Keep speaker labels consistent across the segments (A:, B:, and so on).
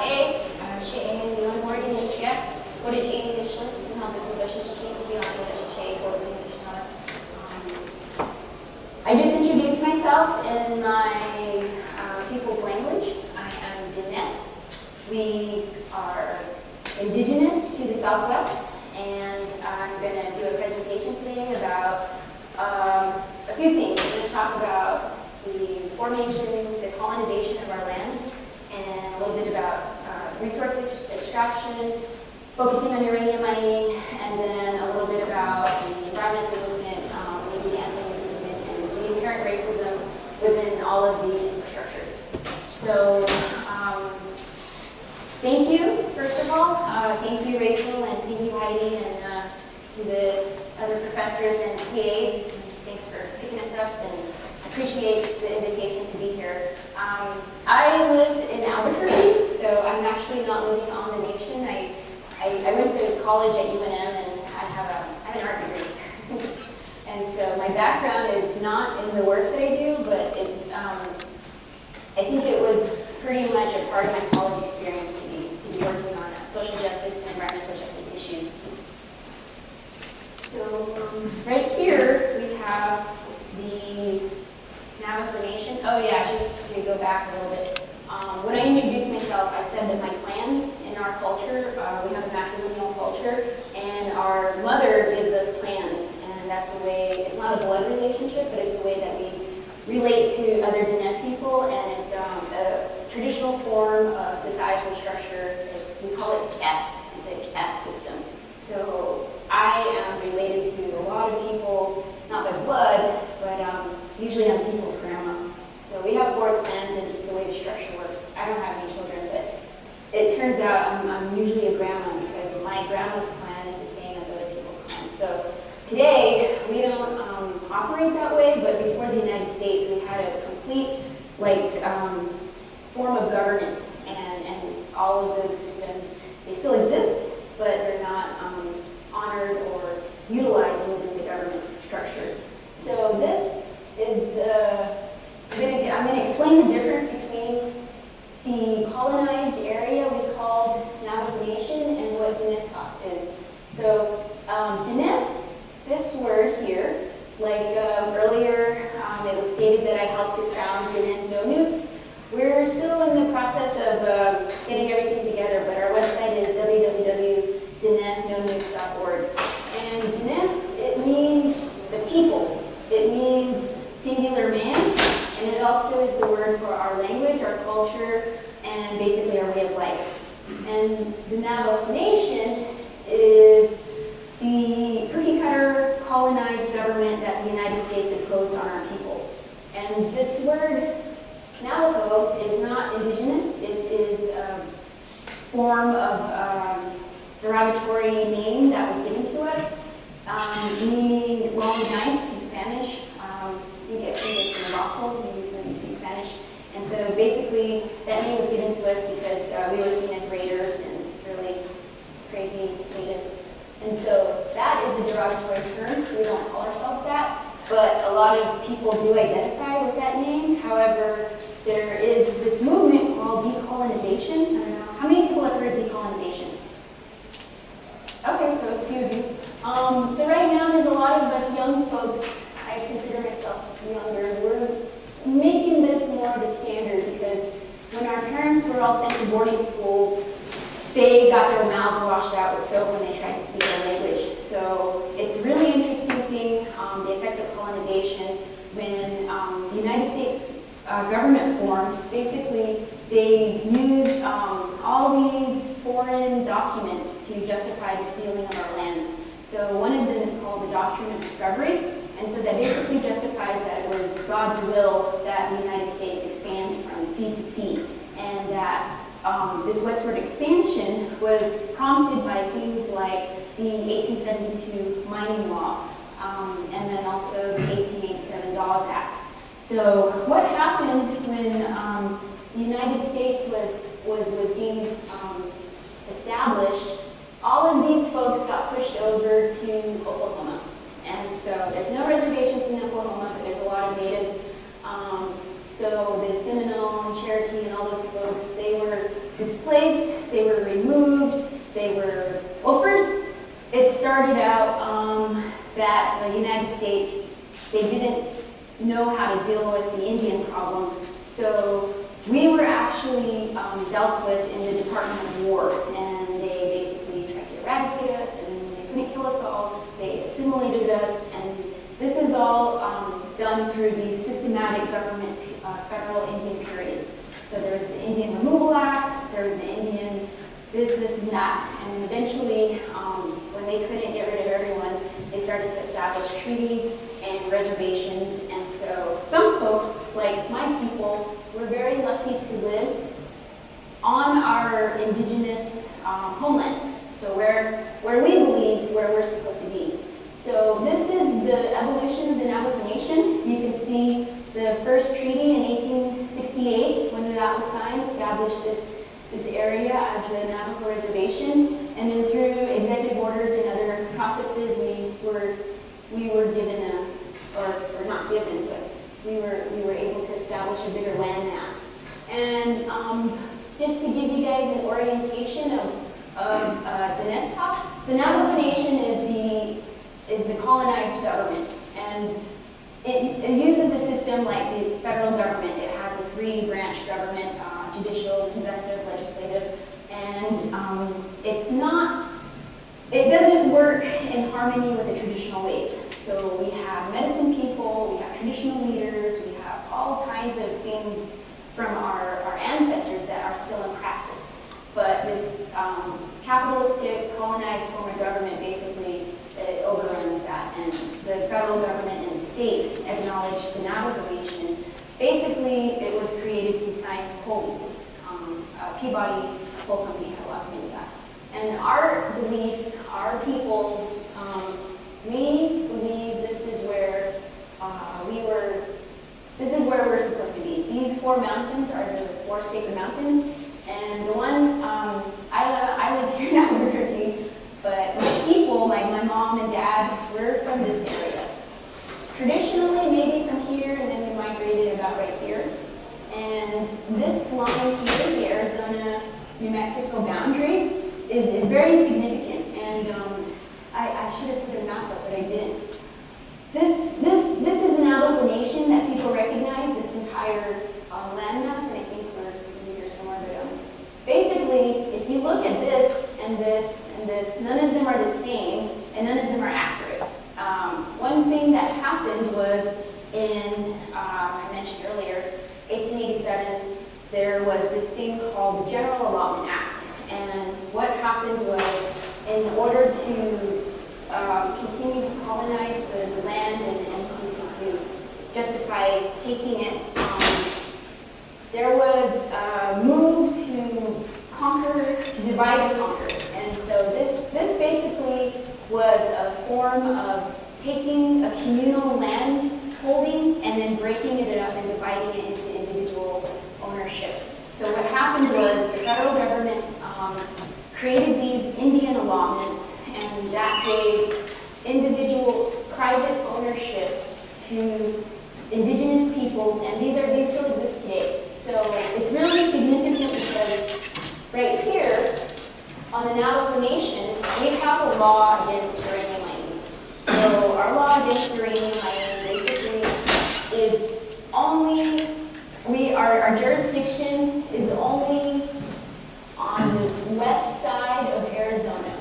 A: Leona Morgan in Czech. Tvoří indigenous jsem na využití I just introduced myself in my people's language. I am Dinet. We are indigenous to the Southwest, and I'm going to do a presentation today about a few things. We're going to talk about the formation, the colonization of our lands, and a little bit about resource extraction, focusing on uranium mining, and then a little bit about the environmental movement, maybe the anti-nuclear movement, and the inherent racism within all of these infrastructures. So, thank you, first of all. Thank you, Rachel, and thank you, Heidi, and to the other professors and TAs. Thanks for picking us up, and appreciate the invitation to be here. I live in Albuquerque, so I'm actually not living on the nation. I went to college at UNM, and I have an art degree. And so my background is not in the work that I do, but it's I think it was pretty much a part of my college experience to be working on social justice and environmental justice issues. So right here we have the Navajo Nation. Oh yeah, just to go back a little bit. When I introduced myself, I said that my clans in our culture, we have a matrilineal culture, and our mother gives us clans, and that's a way, it's not a blood relationship, but it's a way that we relate to other Diné people, and it's a traditional form of societal structure. We call it Keth. It's a Keth system. So I am related to a lot of people, not by blood, but usually I'm people's grandma. So we have 4 clans, and just the way the structure works. I don't have any children, but it turns out I'm usually a grandma because my grandma's clan is the same as other people's clans. So today, we don't operate that way, but before the United States, we had a complete form of governance, and all of those systems, they still exist, but they're not honored or utilized within the government structure. So this is, I'm going to explain the difference between the colonized area we called Navajo Nation and what Diné is. So Diné, this word here, like earlier it was stated that I helped to found Diné No Nukes. We're still in the process of getting everything together, but our website is www.dinenonukes.org. And Diné, it means the people. It means singular man, and it also is the word for our language, our culture, and basically our way of life. And the Navajo Nation is the cookie-cutter colonized government that the United States imposed on our people. And this word, Navajo, is not indigenous. It is a form of derogatory name that was given to us, meaning long knife in Spanish. You get this in Morocco, means when you speak Spanish. And so basically, that name was given to us because we were seen as raiders and really crazy natives. And so that is a derogatory term. We don't call ourselves that, but a lot of people do identify with that name. However, there is this movement called decolonization. I don't know. How many people have heard of decolonization? Okay, so a few of you. So right now, there's a lot of us young folks, I consider myself younger, we're making this more of a standard because when our parents were all sent to boarding schools, they got their mouths washed out with soap when they tried to speak our language. So it's a really interesting thing, the effects of colonization. When the United States government formed, basically they used all these foreign documents to justify the stealing of our lands. So one of them is called the Doctrine of Discovery, and so that basically justifies that it was God's will that the United States expand from sea to sea, and that this westward expansion was prompted by things like the 1872 mining law, and then also the 1887 Dawes Act. So what happened when the United States was being established? All of these folks got pushed over to Oklahoma. And so there's no reservations in Oklahoma, but there's a lot of natives. So the Seminole and Cherokee and all those folks, they were displaced United States, they didn't know how to deal with the Indian problem. So we were actually dealt with in the Department of War, and they basically tried to eradicate us, and they couldn't kill us all. They assimilated us, and this is all done through the systematic government federal Indian periods. So there was the Indian Removal Act, there was the Indian this, and that, and eventually, when they couldn't get rid of everyone, they started to establish treaties and reservations, and so some folks, like my people, were very lucky to live on our indigenous homelands, so where we believe where we're supposed to be. So this is the evolution of the Navajo Nation. You can see the first treaty in 1868, when that was signed, established this area as the Navajo Reservation, and then through executive orders and other processes, we were given or not given, but we were able to establish a bigger land mass. And just to give you guys an orientation of Denetah, the Navajo Nation is the colonized government, and it uses a system like the federal government. It has a 3-branch government, judicial, executive, legislative, and it doesn't work in harmony with the traditional ways. So we have medicine people, we have traditional leaders, we have all kinds of things from our ancestors that are still in practice. But this capitalistic, colonized form of government basically overruns that, and the federal government and states acknowledge the Navajo Nation. Basically, it was created to sign coal leases. Peabody Coal Company had a lot to do with that. And our belief, our people, we believe this is where we're supposed to be. These 4 mountains are the 4 sacred mountains, and the one I live here in Albuquerque, but my people, like my mom and dad, we're from this area. Traditionally, maybe from here, and then we migrated about right here. And this line here, the Arizona-New Mexico boundary, is very significant. And I should have put a map up, but I didn't. This is an Navajo Nation that people recognize, this entire landmass, and I think we're here somewhere. But basically, if you look at this and this and this, none of them are the same, and none of them are accurate. One thing that happened was in, I mentioned earlier, 1887, there was this thing called the General Allotment Act. And what happened was, in order to continue to colonize the land and to justify taking it, there was a move to conquer, to divide and conquer. And so this basically was a form of taking a communal land holding and then breaking it up and dividing it into individual ownership. So what happened was the federal government created these Indian allotments, and that gave individual private ownership to indigenous peoples, and these still exist today. So it's really significant because right here on the Navajo Nation, we have a law against uranium mining. So our law against uranium mining basically is only, our jurisdiction is only on the west side of Arizona.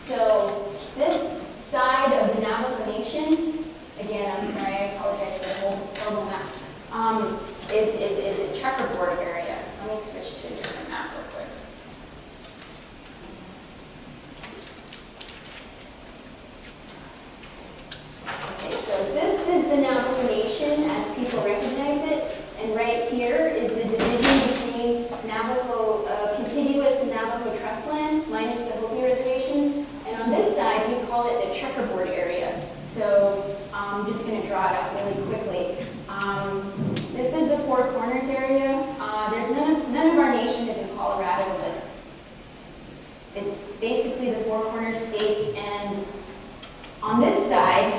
A: So this side of the Navajo Nation, again, I'm sorry, I apologize for the whole horrible map, is a checkerboard area. Let me switch to a different map real quick. Okay, so this is the Navajo Nation as people recognize it, and right here is the division between Navajo, contiguous Navajo trust land minus the Hopi Reservation, and on this side we call it the checkerboard area. So I'm just going to draw it out really quickly. This is the Four Corners area. There's none of our nation is in Colorado, but it's basically the Four Corners states. And on this side,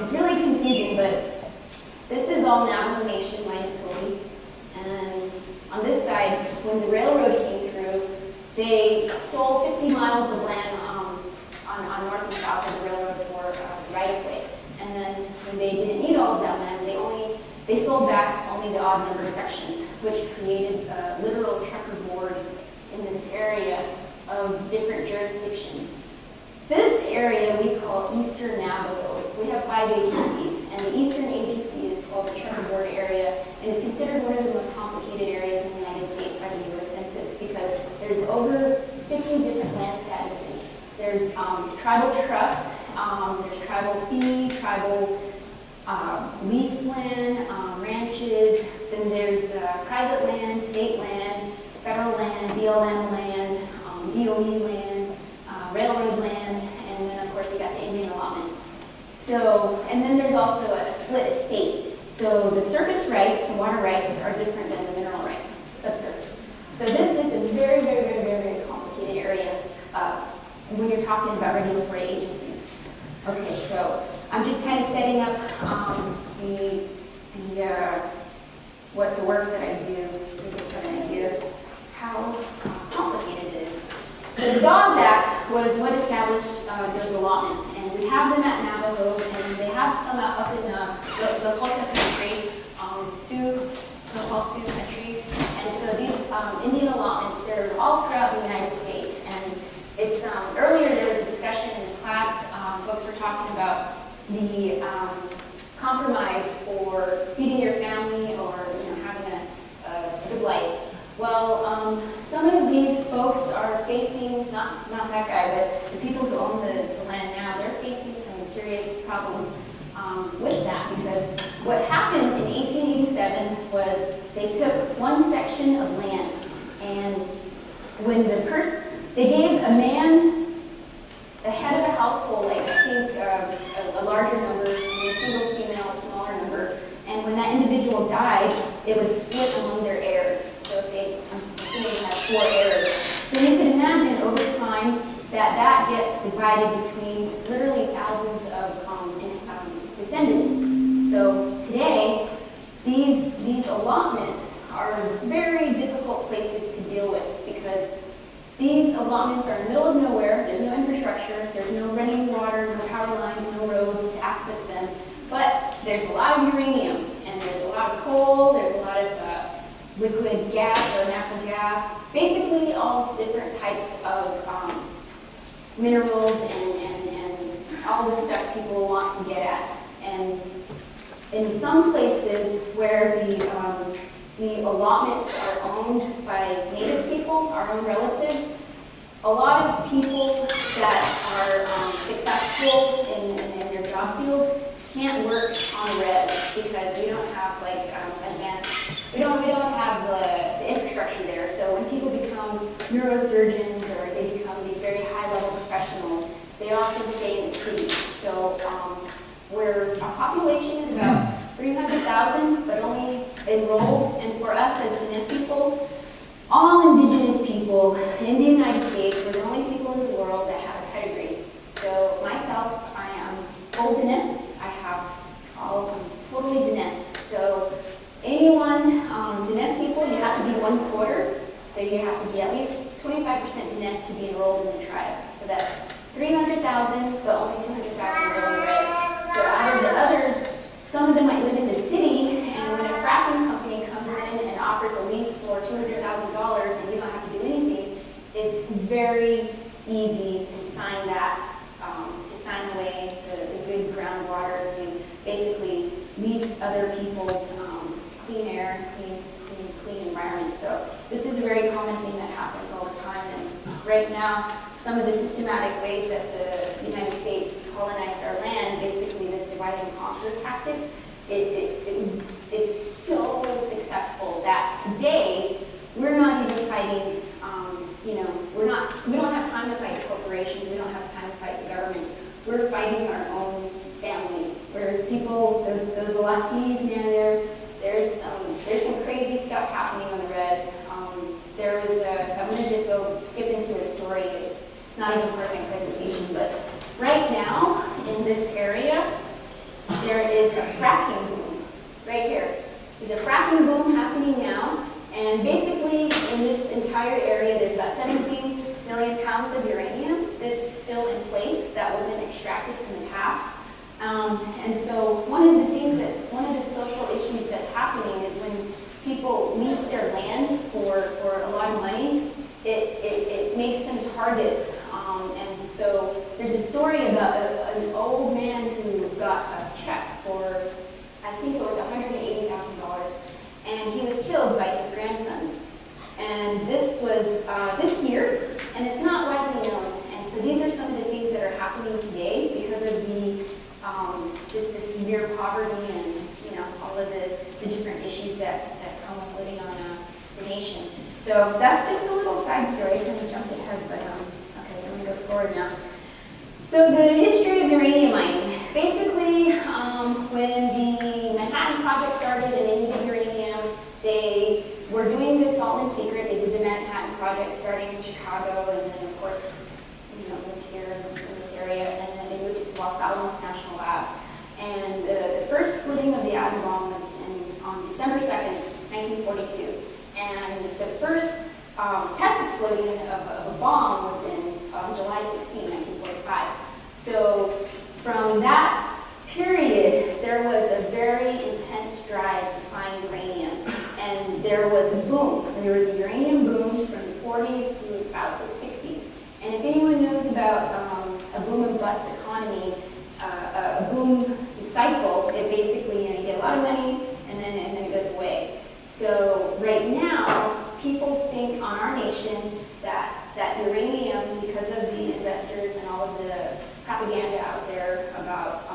A: it's really confusing, but this is all Navajo Nation minus Hopi. And on this side, when the railroad came through, they stole 50 miles of land on north and south of the railroad for right of way. a literal checkerboard in this area of different jurisdictions. This area we call Eastern Navajo. We have 5 agencies, and the Eastern Agency is called the checkerboard area, and is considered one of the most complicated areas in the United States by the U.S. Census because there's over 50 different land statuses. There's tribal trust, there's tribal fee, tribal lease land, ranches, then there's private land, state land, federal land, BLM land, DOE land, railroad land, and then of course you got the Indian allotments. So, and then there's also a split estate. So the surface rights and water rights are different than the mineral rights, subsurface. So this is a very, very, very, very, very complicated area when you're talking about regulatory agencies. Okay, so I'm just kind of setting up what the work that I do so you get an idea how complicated it is. So the Dawes Act was what established those allotments, and we have them at Navajo, and they have some up in the Lakota country, Sioux, so-called Sioux country. And so these Indian allotments, they're all throughout the United States. And it's earlier there was a discussion in the class. Folks were talking about the compromise for feeding your family or having a good life. Well, some of these folks are facing, not that guy, but the people who own the land now, they're facing some serious problems with that, because what happened in 1887 was they took one section of land, and when they gave a man, the head of a household, like I think a larger number, and a single female, a smaller number, and when that individual died, it was split among their heirs. So I'm assuming they have 4 heirs. So you can imagine over time that gets divided between literally thousands of descendants. So today, these allotments are very difficult places to deal with because these allotments are in the middle of nowhere. There's no infrastructure. There's no running water, no power lines, no roads to access them. But there's a lot of uranium, and there's a lot of coal. There's a lot of liquid gas or natural gas. Basically, all different types of minerals and all the stuff people want to get at. And in some places where the allotments are owned by Native people, our own relatives, a lot of people that are successful in their job fields can't work on res because we don't have we don't have the infrastructure there. So when people become neurosurgeons or they become these very high-level professionals, they often stay in the city. So where our population is about 300,000, but only enrolled, and for us as Diné people, all indigenous people in the United States, we're the only people in the world that have a pedigree. So myself, I am full Diné. I'm totally Diné. So anyone, Diné people, you have to be 1/4. So you have to be at least 25% Diné to be enrolled in the tribe. So that's 300,000, but only 200,000 are on the res. So out of the others, some of them might live in the city, and when a fracking company comes in and offers a lease for $200,000 and you don't have to do anything, it's very easy to sign that, to sign away the good groundwater, to basically lease other people's clean air, clean environment. So this is a very common thing that happens all the time. And right now, some of the systematic ways that the United States colonized our land, basically this divide and conquer tactic, it's so successful that today we're not even fighting. We don't have time to fight corporations. We don't have time to fight the government. We're fighting our own family. Where people, those Latinos, man, there's some crazy stuff happening on the res. I'm going to just go skip into a story. It's not even part of my presentation, but right now in this area, there is a fracking boom right here. There's a fracking boom happening now, and basically in this entire area, there's about 17 million pounds of uranium that's still in place that wasn't extracted from the past. And so one of the social issues that's happening is when people lease their land for poverty and, all of the different issues that come with living on the nation. So that's just a little side story. I kind of jumped ahead, but okay, so I'm going to go forward now. So the history of uranium mining. Basically, when the Manhattan Project started and they needed uranium, they were doing this all in secret. They did the Manhattan Project starting in Chicago, and then of course, moved here in this area, and then they moved it to Los Alamos National Labs. And the first splitting of the atom bomb was on December 2nd, 1942. And the first test explosion of a bomb was in July 16, 1945. So from that period, there was a very intense drive to find uranium. And there was a boom. There was a uranium boom from the 40s to about the 60s. And if anyone knows about a boom and bust economy, a boom cycle, it basically, you get a lot of money and then it goes away. So right now, people think on our nation that uranium, because of the investors and all of the propaganda out there about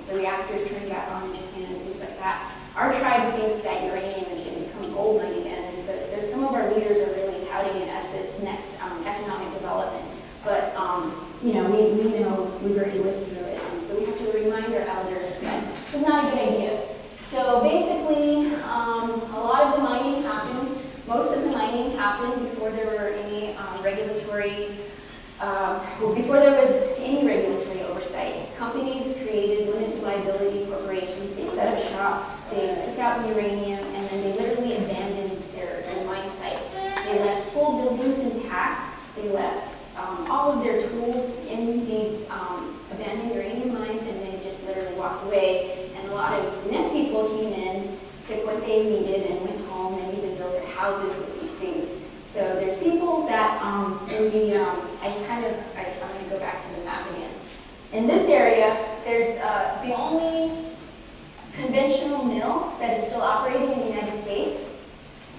A: the reactors turning back on in Japan and things like that, our tribe thinks that uranium is going to become gold money again. And so there's some of our leaders are really touting it as this next economic development. But we know we've already lived through it, and so we have to remind our elders that it's not a good idea. So basically, a lot of the mining happened. Most of the mining happened before there were any before there was any regulatory oversight. Companies created limited liability corporations. They set up shop. They took out the uranium, and then they literally abandoned their mine sites. They left full buildings intact. They left all of their tools in these abandoned uranium mines, and they just literally walked away. And a lot of net people came in, took what they needed, and went home and even built their houses with these things. So there's people that I'm going to go back to the map again. In this area, there's the only conventional mill that is still operating in the United States.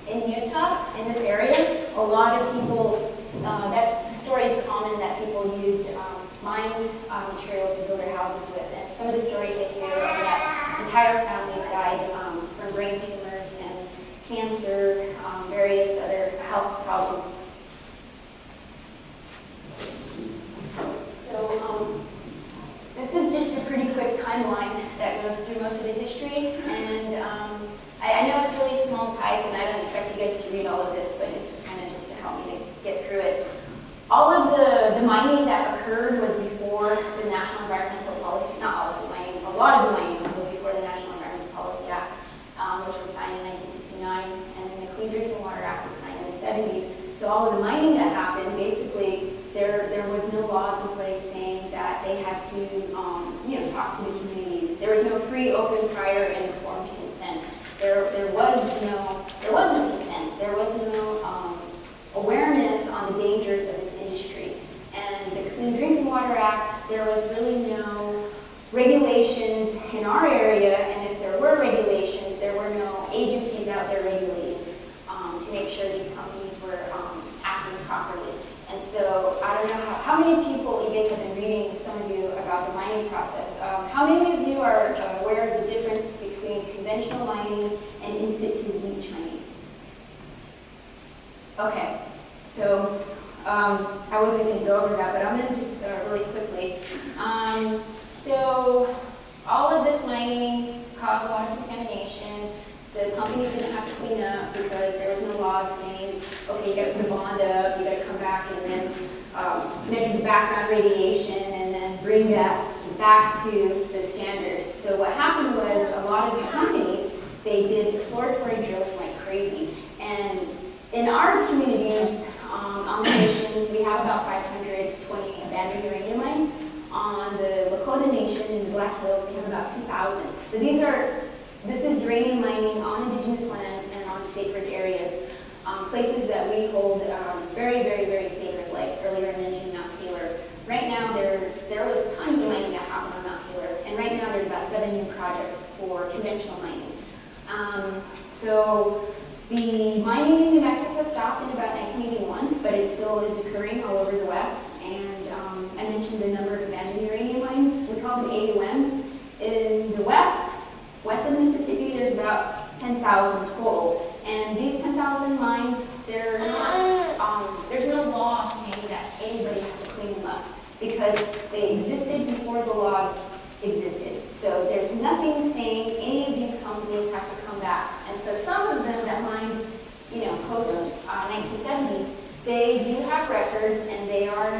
A: In Utah, in this area, a lot of people, the story is common that people used mine materials to build their houses with. And some of the stories I hear are that entire families died from brain tumors and cancer, various other health problems. So this is just a pretty quick timeline that goes through most of the history. And I know it's really small type, and I don't expect you guys to read all of this, but it's kind of just to help me to get through it. All of the mining that occurred was before the National Environmental Policy, not all of the mining, a lot of the mining was before the National Environmental Policy Act, which was signed in 1969, and then the Clean Drinking Water Act was signed in the 70s. So all of the mining that happened, basically, there was no laws in place saying that they had to, talk to the communities. There was no free, open, prior, and informed consent. There was no consent. There was no awareness on the dangers of this industry. And the Clean Drinking Water Act, there was really no regulations in our area, and if there were regulations, there were no agencies out there regulating to make sure these companies were acting properly. And so I don't know how many people, you guys have been reading, some of you, about the mining process. How many of you are aware of the difference between conventional mining and in situ leach mining? Okay, so I wasn't going to go over that, but I'm going to just really quickly. So all of this mining caused a lot of contamination. The companies didn't have to clean up because there was no laws saying, okay, you got to put a bond up, you got to come back and then measure the background radiation and then bring that back to the standard. So what happened was a lot of the companies, they did exploratory drilling like crazy. And in our communities on the nation, we have about 520 abandoned uranium mines. On the Lakota Nation in the Black Hills, they have about 2,000. So this is uranium mining on indigenous lands and on sacred areas, places that we hold very, very, very sacred, like earlier I mentioned Mount Taylor. Right now, there was tons of mining that happened on Mount Taylor, and right now there's about 7 new projects for conventional mining. So the mining in New Mexico stopped in about 1981, but it still is occurring all over the West. And I mentioned the number of abandoned uranium mines. We call them AUMs. In the West, 10,000 total. And these 10,000 mines, they're not, there's no law saying that anybody has to clean them up because they existed before the laws existed. So there's nothing saying any of these companies have to come back. And so some of them that mined, post 1970s, they do have records and they are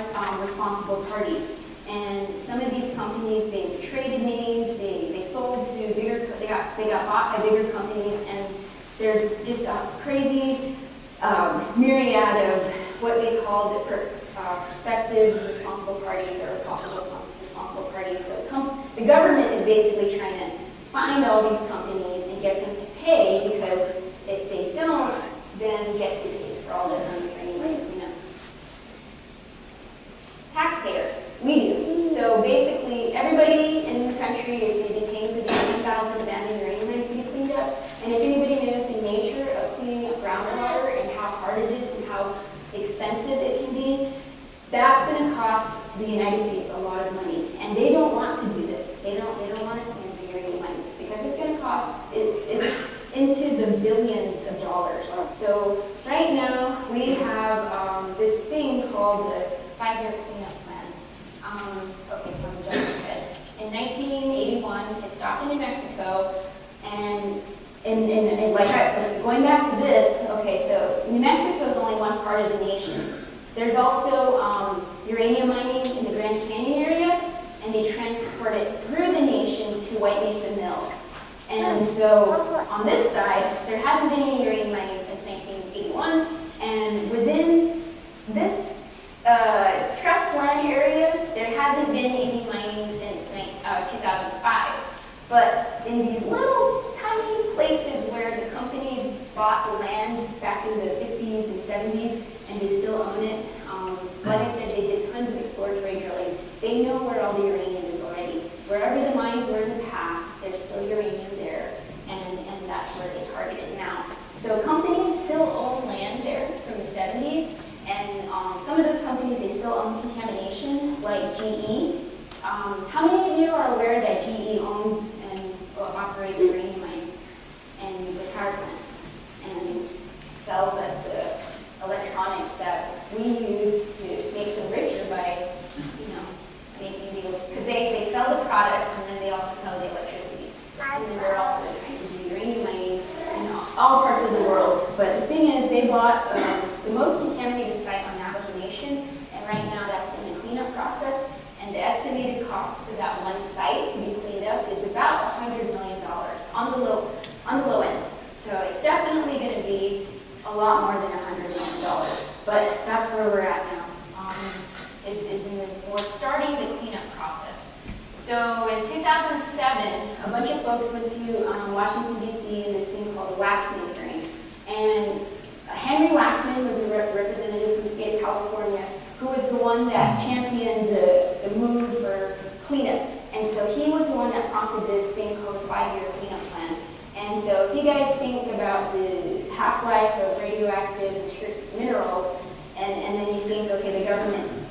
A: responsible parties. And some of these companies, they traded names, they sold to bigger, they got bought by bigger companies, and there's just a crazy myriad of what they call prospective responsible parties or possible responsible parties. So the government is basically trying to find all these companies and get them to pay, because if they don't, then guess who pays for all the uranium cleanup? Taxpayers. We do. So basically, everybody in the country is going to be paying for these 10,000 abandoned uranium mines to be cleaned up. And if anybody knows the nature of cleaning up groundwater and how hard it is and how expensive it can be, that's going to cost the United States a lot of money. And they don't want to do this. They don't want to clean up the uranium mines because it's going to cost, it's into the billions of dollars. So right now, we have this thing called the 5-year cleanup plan. Okay, so I'm jumping ahead. In 1981, it stopped in New Mexico, and going back to this, okay, so New Mexico is only one part of the nation. There's also uranium mining in the Grand Canyon area, and they transport it through the nation to White Mesa Mill. And so on this side, there hasn't been any uranium mining since 1981, and within this trust land area, there hasn't been any mining since 2005. But in these little tiny places where the companies bought the land back in the 50s and 70s, and they still own it, like I said, they did tons of exploratory drilling. They know where all the uranium is already. Wherever the mines were in the past, there's still uranium there, and that's where they target it now. So companies still own land there from the 70s, and some of those companies, they still own contamination, like GE. How many of you are aware that GE owns and operates uranium mines and the power plants and sells us the electronics that we use to make them richer by, making the, because they sell the products and then they also sell the electricity. And then they're also trying to do uranium mining in all parts of the world. But the thing is, they bought the most contaminated site on Navajo Nation, and right now that's in the cleanup process. And the estimated cost for that one site to be cleaned up is about $100 million on the low end. So it's definitely going to be a lot more than $100 million. But that's where we're at now. We're starting the cleanup process. So in 2007, a bunch of folks went to Washington, D.C. in this thing called the Waxman hearing. And Henry Waxman was a representative from the state of California who was the one that championed the move for cleanup. And so he was the one that prompted this thing called the 5-year cleanup plan. And so if you guys think about the half-life of radioactive minerals, and then you think, okay, the government's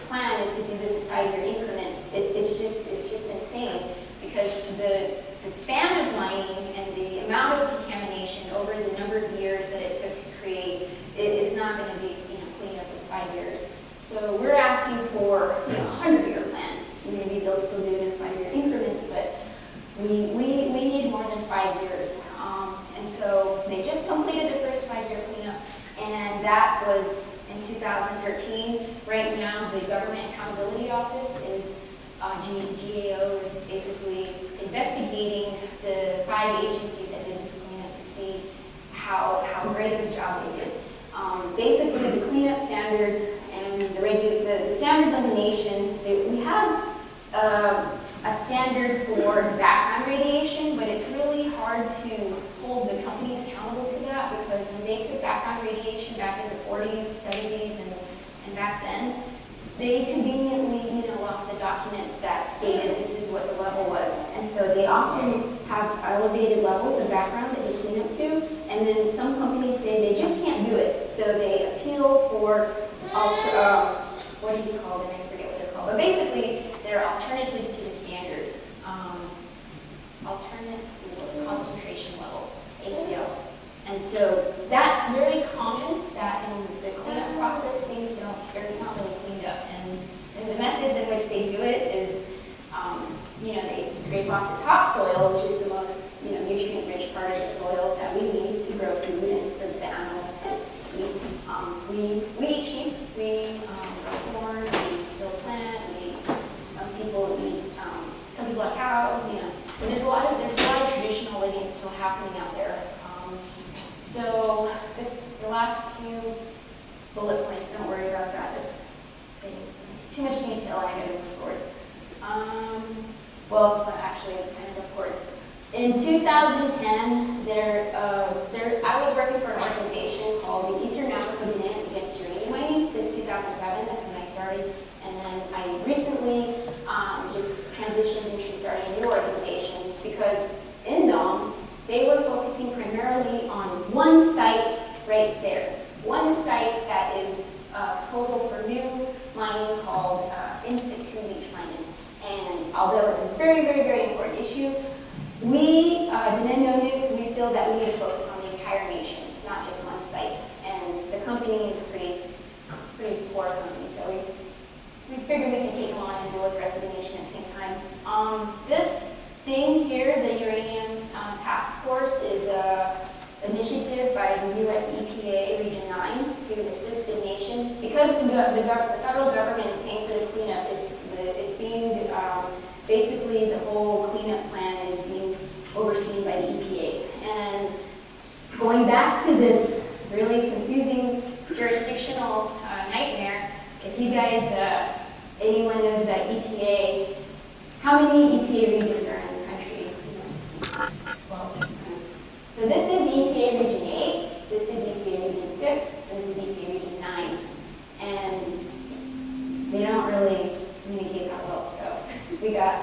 A: plan is to do this in 5-year increments, it's just insane, because the span of mining and the amount of contamination over the number of years that it took to create, it is not going to be cleaned up in 5 years. So we're asking for a 100-year plan. Maybe they'll still do it in 5-year increments, but we need more than 5 years. And so they just completed the first 5-year cleanup, and that was in 2013. Right now, the Government Accountability Office is, GAO is basically investigating the 5 agencies that did this cleanup to see how great of a job they did. Basically, the cleanup standards and the standards of the nation, we have a standard for background radiation, but it's really hard to hold the companies accountable to that, because when they took background radiation back in the 40s, 70s, and back then, they conveniently, lost the documents that stated this is what the level was. And so they often have elevated levels of background that they clean up to, and then some companies say they just can't do it. So they appeal for, what do you call them? I forget what they're called. But basically, they're alternatives to the standards. Alternate concentration levels. ACLs. And so that's very common, that in the cleanup process, they're not really cleaned up. And the methods in which they do it is, they scrape off the topsoil, which is the most, nutrient-rich part of the soil that we need to grow food and for the animals to eat. We eat sheep, we grow corn, we still plant, some people have cows, So there's a lot of traditional living still happening out there. So the last two bullet points, don't worry about that. It's getting into too much detail. I gotta move forward. Actually, it's kind of important. In 2010, I was working for an organization called the Eastern Africa Demand Against Uranium Mining since 2007. That's when I started. And then I recently just transitioned into starting a new organization because in Dom, they were focusing primarily on one site right there. One site that is a proposal for new mining called in situ leach mining. And although it's a very, very, very important issue, we, Demand News, we feel that we need to focus on the entire nation, not just one site. And the company is a pretty poor company, so we figured we can take them on and deal with the rest of the nation at the same time. This thing here, the Uranium Task Force, is an initiative by the U.S. EPA Region 9 to assist the nation. Because the federal government is paying for the cleanup, it's being, basically the whole cleanup plan is being overseen by the EPA. And going back to this really confusing jurisdictional nightmare, if you guys, anyone knows about EPA, how many EPA regions are in the country? 12. So this is EPA Region 8, this is EPA Region 6, this is EPA Region 9. And they don't really communicate that well. So we got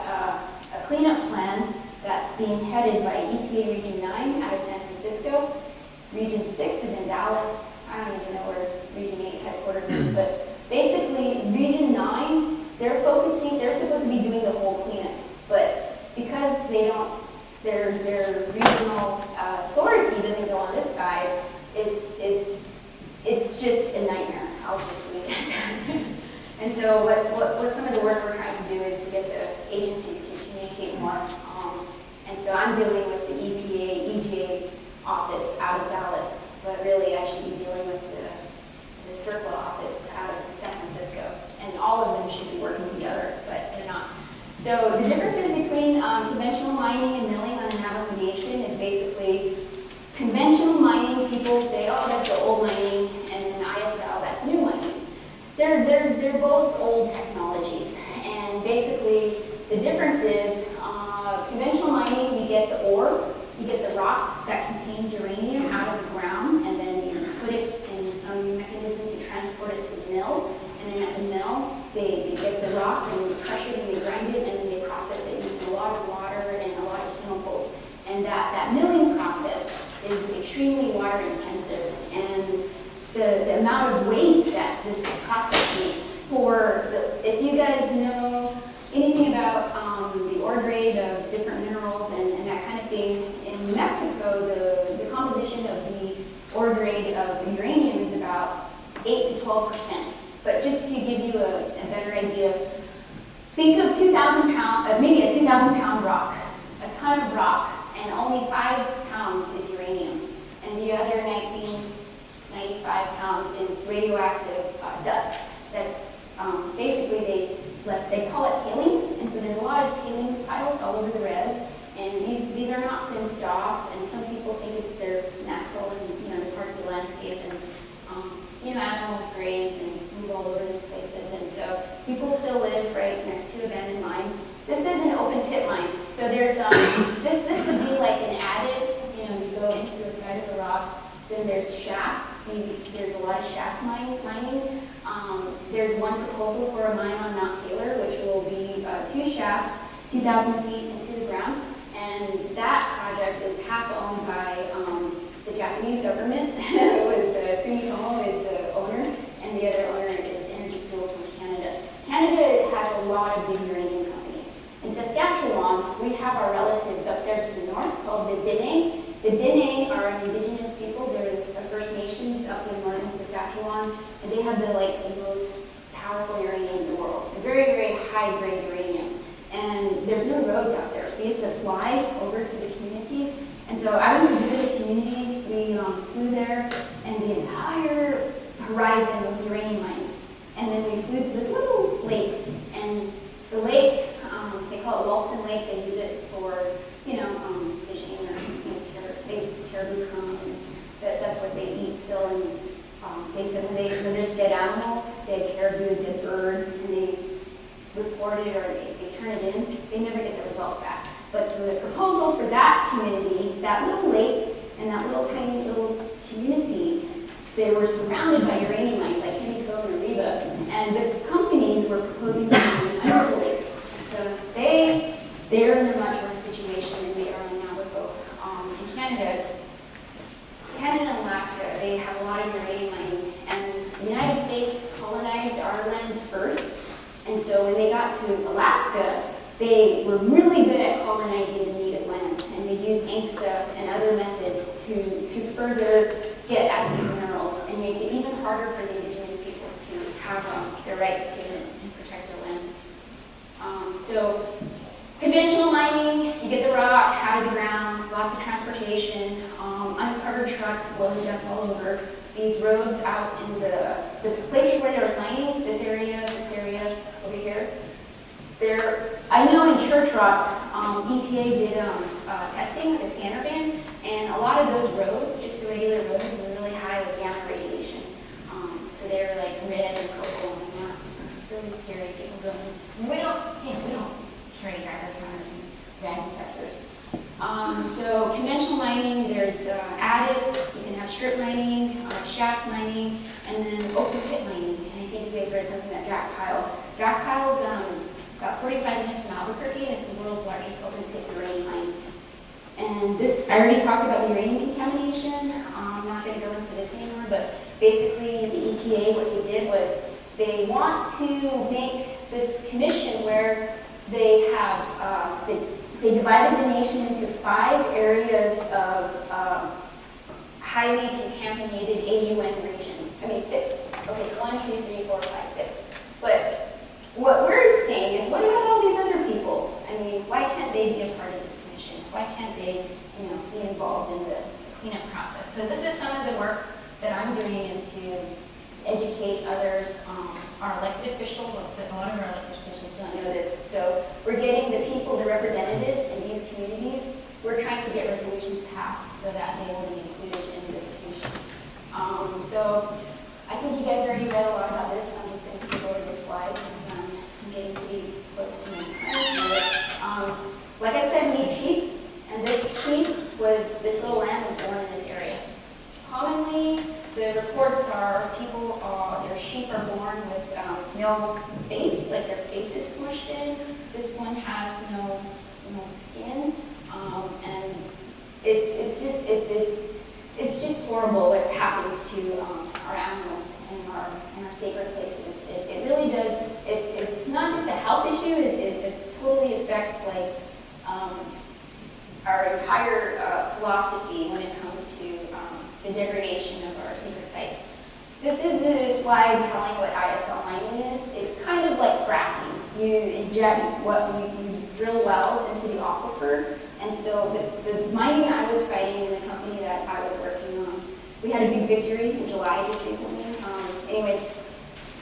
A: a cleanup plan that's being headed by EPA Region 9 out of San Francisco. Region 6 is in Dallas. I don't even know where Region 8 headquarters is, but basically Region 9, they're supposed to be doing the whole cleanup, but because their regional authority doesn't go on this side, it's just a nightmare. I'll just leave it at that. And so what some of the work we're trying to do is to get the agencies to communicate more. And so I'm dealing with the EPA, EJ office out of Dallas, but really I should be dealing with the CERCLA office out of San Francisco. And all of them should be working together, but they're not. So the differences between conventional mining and milling on the Navajo Nation is basically conventional mining, people say, oh, that's the old mining, and then ISL, that's new mining. They're both old technologies, and basically the difference is conventional mining, you get the ore, you get the rock that contains uranium out of the ground, and then you put it in some mechanism to transport it to a mill, and then at the mill, they get the rock and they crush it and they grind it and then they process it using a lot of water and a lot of chemicals. And that milling process is extremely water intensive, and the amount of waste that this process needs if you guys know anything about the ore grade of different minerals and that kind of thing, in New Mexico, the composition of the ore grade of the uranium is about 8 to 12%. But just to give you a better idea, think of 2,000 pounds, maybe a 2,000 pound rock, a ton of rock, and only 5 pounds is uranium. And the other 95 pounds is radioactive dust. That's basically they call it tailings, and so there's a lot of tailings piles all over the res, and these are not fenced off, and some people think it's their natural and they're part of the landscape, and animals graze and move all over these places, and so people still live right next to abandoned mines. This is an open pit mine, so there's this would be like an added, you go into the side of the rock. Then there's shaft. There's a lot of shaft mining. There's one proposal for a mine on Mount Taylor, which will be 2 shafts, 2,000 feet into the ground, and that project is half owned by the Japanese government. It was Sumitomo is the owner, and the other owner is Energy Fuels from Canada. Canada has a lot of big uranium companies. In Saskatchewan, we have our relatives up there to the north called the Dene. The Dene Saskatchewan, and they have the most powerful uranium in the world, a very, very high-grade uranium. And there's no roads out there, so you have to fly over to the communities. And so I went to visit the community, we flew there, and the entire horizon was uranium mines. And then we flew to this little lake, and the lake, they call it Wilson Lake. They use it for, fishing or caribou come. That's what they eat still. And they said when there's dead animals, dead caribou, dead birds, and they report it or they turn it in, they never get the results back. But the proposal for that community, that little lake, and that little tiny little community, they were surrounded by uranium mines like Hennico and Ariba, and the companies were proposing to do another lake. So they're in a much worse situation than we are in Navajo. In Canada and Alaska, they have a lot of uranium mining, and the United States colonized our lands first, and so when they got to Alaska, they were really good at colonizing the native lands, and they used ANCSA and other methods to further get at these minerals and make it even harder for the indigenous peoples to have their rights to it and protect their land. So conventional mining, you get the rock out of the ground, lots of transportation, uncovered trucks blowing dust all over. These roads out in the places where there was mining, this area, over here. I know in Church Rock, EPA did testing with a scanner van, and a lot of those roads, just the regular roads, were really high with gamma radiation. So they're like red and purple on the maps. It's really scary. People don't. We don't carry driver counters and van detectors. So conventional mining, there's adits. You can have strip mining, shaft mining, and then open pit mining. And I think you guys read something about Jack Pile. Jack Pile's about 45 minutes from Albuquerque, and it's the world's largest open pit uranium mine. And this, I already talked about the uranium contamination. I'm not going to go into this anymore, but basically the EPA, what they did was they want to make this commission where they have, they divided the nation into 5 areas of highly contaminated AUN regions. I mean 6. Okay, so 1, 2, 3, 4, 5, 6. But what we're saying is, what about all these other people? I mean, why can't they be a part of this commission? Why can't they, be involved in the cleanup process? So this is some of the work that I'm doing, is to educate others, our elected officials. A lot of our elected officials don't know this. So we're getting the people, the representatives in these communities. We're trying to get resolutions passed so that they will be included in this commission. So I think you guys already read a lot about this. I'm just going to skip over this slide because I'm getting pretty close to my time. Like I said, we eat sheep, and this this little lamb was born in this area. Commonly, the reports are their sheep are born with no face, like their face is smushed in. This one has no skin, and it's just horrible what happens to our animals and our sacred places. It really does. It's not just a health issue. It totally affects our entire philosophy when it comes to the degradation of our sacred sites. This is a slide telling what ISL mining is. It's kind of like fracking. You drill wells into the aquifer, and so the mining I was fighting in the company that I was working on, we had a big victory in July just recently. Anyways,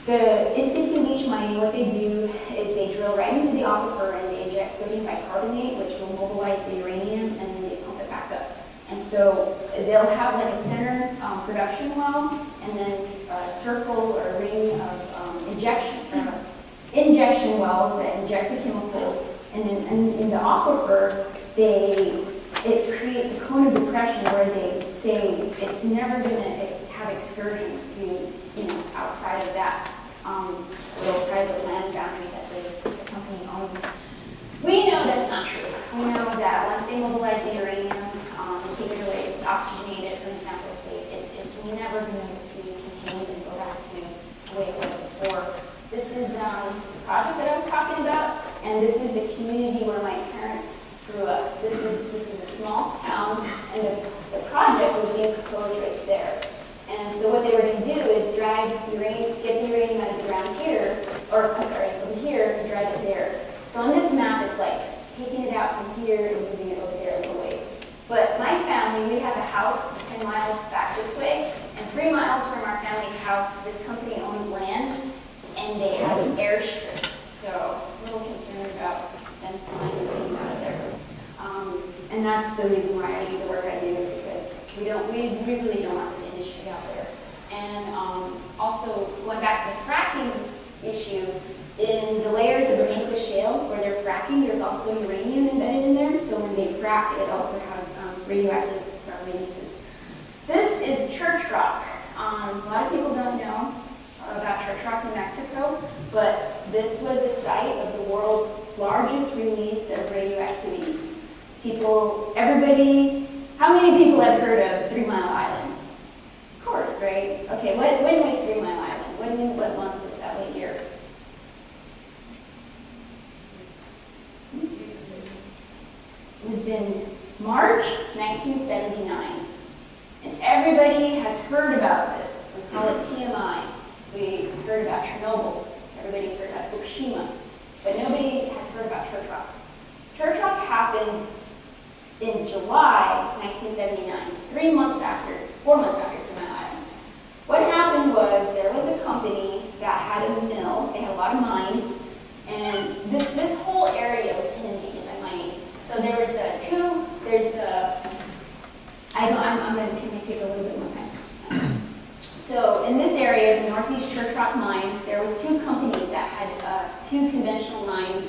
A: the in-situ leach mining, what they do is they drill right into the aquifer and they inject sodium bicarbonate, which will mobilize the uranium, and then they pump it back up. And so they'll have like a center production well, and then a circle or a ring of injection wells that inject the chemicals, and then in the aquifer, it creates a cone of depression where they say it's never going to have excursions to, outside of that little private land boundary that the company owns. We know that's not true. We know that once they mobilize the uranium, and take it away, oxygenate it from the sample state, it's never going to be contained and go back to the way it was before. This is the project that I was talking about, and this is the community where my parents grew up. This is a small town, and the project was being proposed right there. And so what they were going to do is get the uranium out of the ground here, or I'm sorry, from here and drive it there. So on this map, it's like taking it out from here and moving it over there a little ways. But my family, we have a house 10 miles back this way, and 3 miles from our family's house, this company owns land, and they have an airstrip. So I'm a little concerned about them flying everything out of there. And that's the reason why I do the work I do, is because we really don't want this industry out there. And also, going back to the fracking issue, in the layers of the Mancos Shale where they're fracking, there's also uranium embedded in there. So when they frack, it also has radioactive releases. This is Church Rock. A lot of people don't know about Church Rock, New Mexico, but this was the site of the world's largest release of radioactivity. How many people have heard of 3 Mile Island? Of course, right? Okay, when was 3 Mile Island? What month was that? What year? It was in March 1979. And everybody has heard about this. We call it TMI. We heard about Chernobyl. Everybody's heard about Fukushima. But nobody has heard about Church Rock. Church Rock happened in July 1979, 4 months after 3 Mile Island. What happened was there was a company that had a mill. They had a lot of mines, and this whole area was inundated by mining. So there was I'm going to take a little bit more time. So in this area, the Northeast Church Rock mine, there was 2 companies that had 2 conventional mines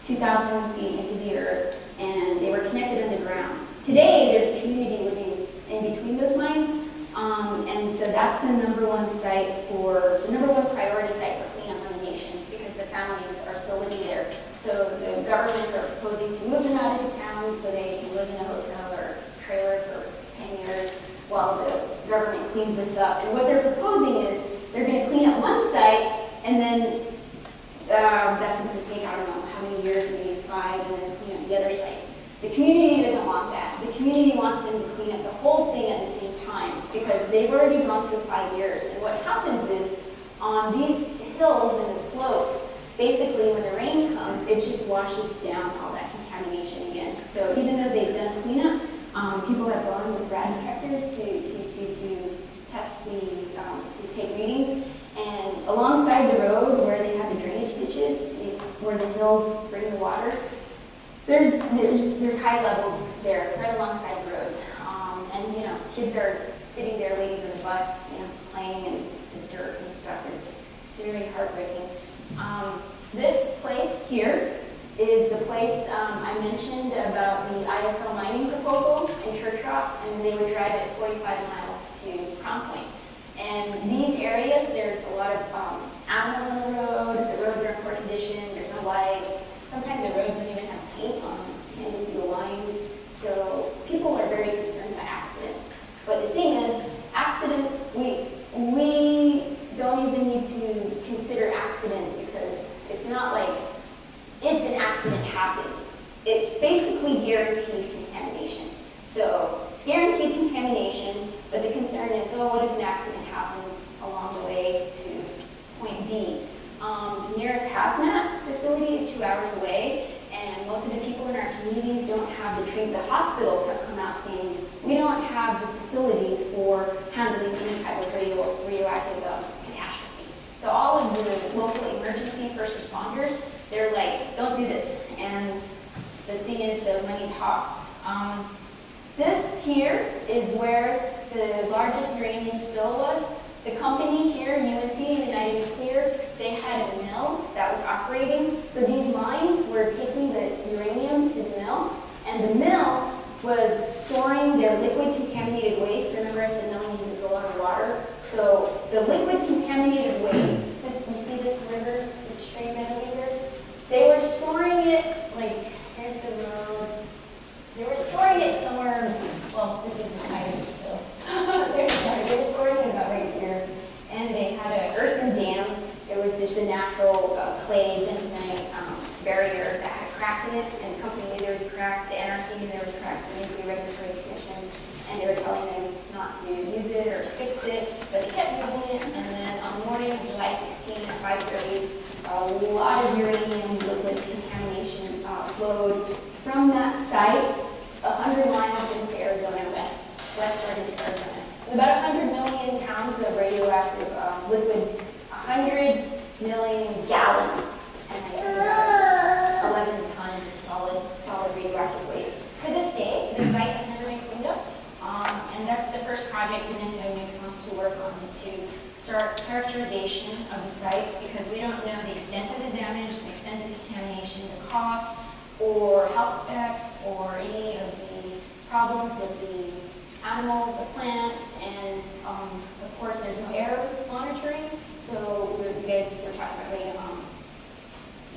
A: 2,000 feet into the earth, and they were connected underground. Today, there's a community living in between those mines, and so that's the number one priority site for cleanup in the nation, because the families are still living there. So the governments are proposing to move them out into town so they can live in a hotel or trailer for 10 years while the government cleans this up. And what they're proposing is they're going to clean up one site, and then that's going to take, I don't know how many years, maybe 5, and then clean up the other site. The community doesn't want that. The community wants them to clean up the whole thing at the same time, because they've already gone through 5 years. And what happens is, on these hills and the slopes, basically when the rain comes, it just washes down all that contamination again. So even though they've done cleanup, people have gone with rad detectors to test to take readings. And alongside the road where they have the drainage ditches, where the hills bring the water, there's high levels there, right alongside the roads. And kids are sitting there waiting for the bus, playing in the dirt and stuff. It's really heartbreaking. This place here is the place I mentioned about the ISL mining proposal in Church Rock, and they would drive it 45 miles to Crown Point. And these areas, there's a lot of animals on the road, the roads are in poor condition, there's no lights. Sometimes the roads don't even have paint on them, you can't even see the lines. So people are very concerned about accidents. But the thing is, accidents, we don't even need to consider accidents, because it's not like if an accident happened. It's basically guaranteed contamination. So it's guaranteed contamination, but the concern is, what if an accident happens along the way to point B? The nearest hazmat facility is 2 hours away, and most of the people in our communities don't have the treatment. The hospitals have come out saying, we don't have the facilities for handling any type of radioactive catastrophe. So all of the local emergency first responders, they're like, don't do this. And the thing is, the money talks. This here is where the largest uranium spill was. The company here, UNC, United Nuclear, they had a mill that was operating. So these mines were taking the uranium to the mill, and the mill was storing their liquid contaminated waste. Remember, I said milling uses a lot of water. So the liquid contaminated waste, you see this river, this stream right over here? They were storing it, here's the road. They were storing it somewhere, this is the side of the spill. They were storing it about right here. And they had an earthen dam. There was just a natural clay bentonite barrier that had cracked in it, and the company knew there was a crack, the NRC knew there was a crack, the Nuclear Regulatory Commission, and they were telling them not to use it or to fix it, but they kept using it, and then on the morning of July 16 at 5:30, a lot of uranium liquid contamination flowed from that site 100 miles into Arizona, westward into Arizona. It was about 100 million pounds of radioactive liquid, 100 million gallons, and I think about 11 tons of solid radioactive waste. To this day, the site has never been cleaned up, and that's the first project Indigenous wants to work on, is to start characterization of the site, because we don't know the extent of the damage, the extent of the contamination, the cost, or health effects, or any of the problems with the animals, the plants, and of course there's no air monitoring. So you guys were talking about radon.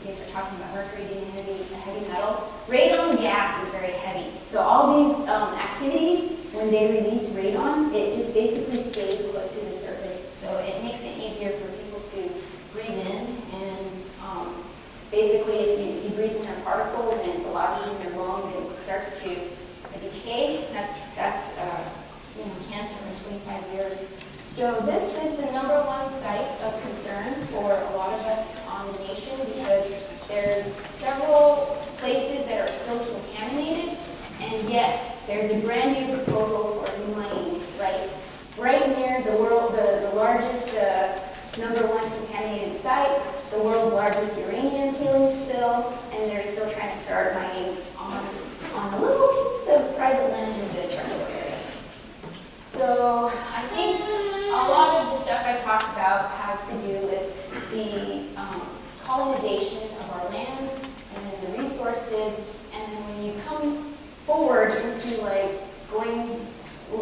A: You guys were talking about mercury being a heavy metal. Radon gas is very heavy. So all these activities, when they release radon, it just basically stays close to the surface. So it makes it easier for people to breathe in, and basically if you breathe in a particle and then the lobbies in your lung, it starts to decay. That's cancer in 25 years. So this is the #1 site of concern for a lot of us on the nation, because there's several places that are still contaminated, and yet there's a brand new proposal for new mining right near the largest #1 contaminated site, the world's largest uranium tailings spill, and they're still trying to start mining on a little piece of private land in the Charlotte area. So I think a lot of the stuff I talked about has to do with the colonization of our lands, and then the resources, and then when you come forward into going,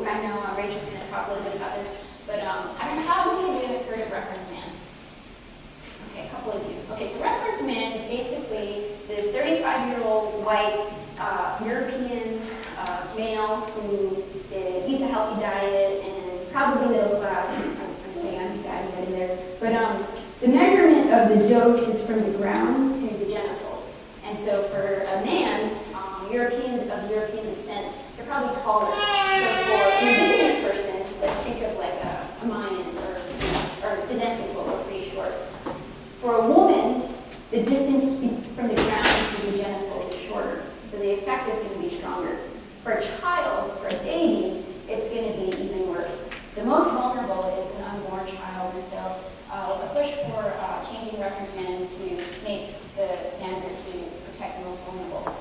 A: I know Rachel's going to talk a little bit about this, but I don't know how many of you have heard of reference man? Okay, a couple of you. Okay, so reference man is basically this 35-year-old white European male who eats a healthy diet and probably middle class. I'm saying I'm just adding that in there. But the measurement of the dose is from the ground to the genitals. And so for a man, of European descent, they're probably taller. So for an indigenous person, let's think of like a Mayan or the neck will look pretty short. For a woman, the distance from the ground to the genitals is shorter. So the effect is going to be stronger. For a child, for a baby, it's going to be even worse. The most vulnerable is an unborn child, and so a push for changing reference man is to make the standard to protect the most vulnerable.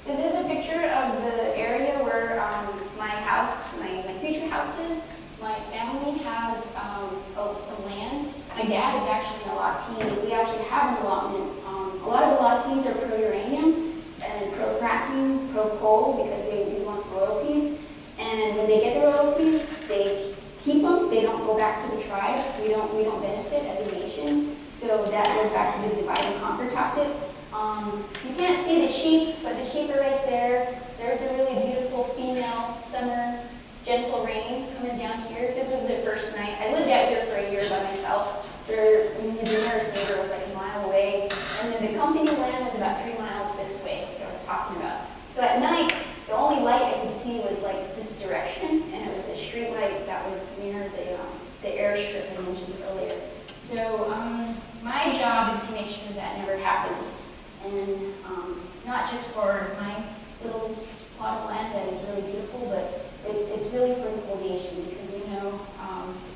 A: This is a picture of the area where my house, my future house is. My family has some land. My dad is actually an allotee. We actually have an allotment. A lot of allottees are pro-uranium and pro-fracking, pro-coal, because they want royalties. And when they get the royalties, they keep them. They don't go back to the tribe. We don't benefit as a nation. So that goes back to the divide and conquer tactic. You can't see the sheep, but the sheep are right there. There's a really beautiful female summer gentle rain coming down here. This was the first night. I lived out here for a year by myself. The nearest neighbor was like a mile away, and then the company land was about 3 miles this way that I was talking about. So at night, the only light I could see was like this direction, and it was a street light that was near the airstrip I mentioned earlier. So my job is to make sure that never happens, and not just for my little plot of land that is really beautiful, but it's really for the whole nation, because we know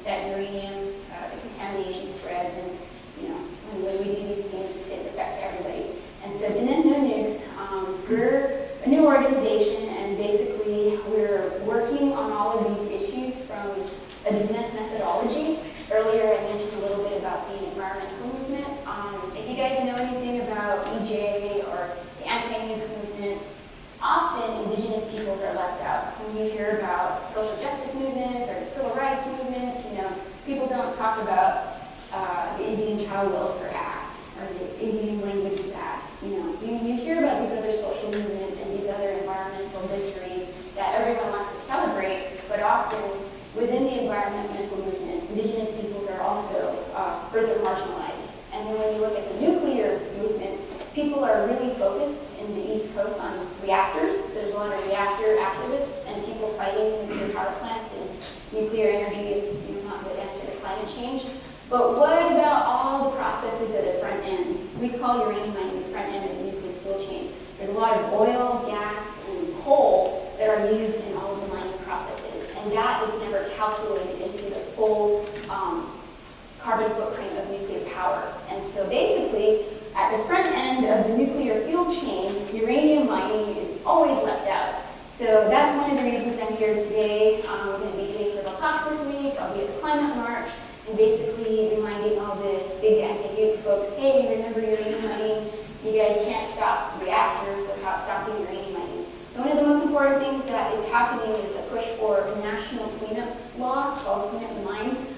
A: that uranium, the contamination spreads, and when we do these things, it affects everybody. And so Indigenous, we're a new organization, and basically we're working on all of these issues from a Indigenous methodology. Earlier I mentioned a little bit about the environmental movement. If you guys know anything about EJ or the anti-nuke movement, often Indigenous peoples are left out. When you hear about social justice movements or the civil rights movements, people don't talk about the Indian Child Welfare Act or the Indian Languages Act. You hear about these other social movements and these other environmental victories that everyone wants to celebrate, but often within the environmental movement, Indigenous peoples are also further marginalized. And then when you look at the nuclear movement, people are really focused in the East Coast on reactors. So there's a lot of reactor activists and people fighting nuclear power plants, and nuclear energy is climate change. But what about all the processes at the front end? We call uranium mining the front end of the nuclear fuel chain. There's a lot of oil, gas, and coal that are used in all of the mining processes, and that is never calculated into the full carbon footprint of nuclear power. And so basically, at the front end of the nuclear fuel chain, uranium mining is always left out. So that's one of the reasons I'm here today. We're going to be doing several talks this week. I'll be at the Climate March and basically reminding all the big anti-nuke folks, hey, remember uranium mining? You guys can't stop reactors without stopping uranium mining. So one of the most important things that is happening is a push for a national cleanup law called Clean Up the Mines.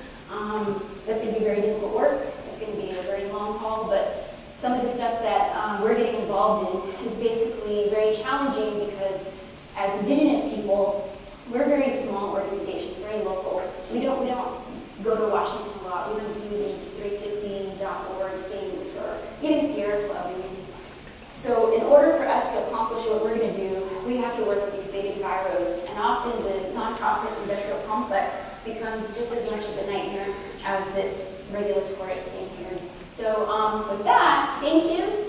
A: That's going to be very difficult work. It's going to be a very long haul, but some of the stuff that we're getting involved in is basically very challenging because as indigenous people, we're very small organizations, very local. We don't go to Washington a lot. We don't do these 350.org things or even Sierra Club. So in order for us to accomplish what we're going to do, we have to work with these big enviros, and often the nonprofit industrial complex becomes just as much of a nightmare as this regulatory thing here. So with that, thank you.